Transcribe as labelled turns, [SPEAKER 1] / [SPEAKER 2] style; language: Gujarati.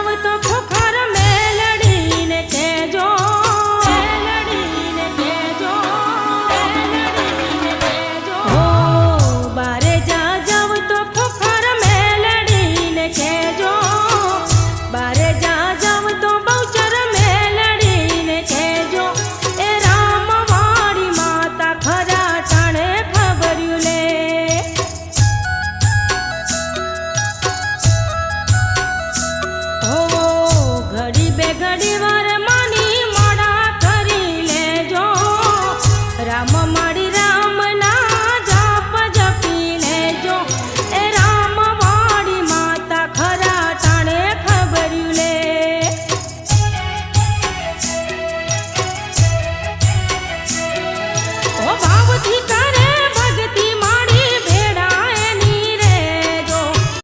[SPEAKER 1] જાવ તો ખોખર મેલડીને કહેજો, મેલડીને કહેજો, મેલડીને કહેજો. હો બારે જાવ તો ખોખર મેલડીને કહેજો, બારે જાવ તો બહુચર મેલડીને કહેજો. એ રામવાળી માતા ખરા ટાણે ખબર્યું લે. ઘડી બે ઘડી વાર માની મોડા કરી લેજો. રામ માડી રામ ના જાપ જપી લેજો. એ રામ વાળી માતા ખરા ટાણે ખબર્યું લે. ઓ ભાવથી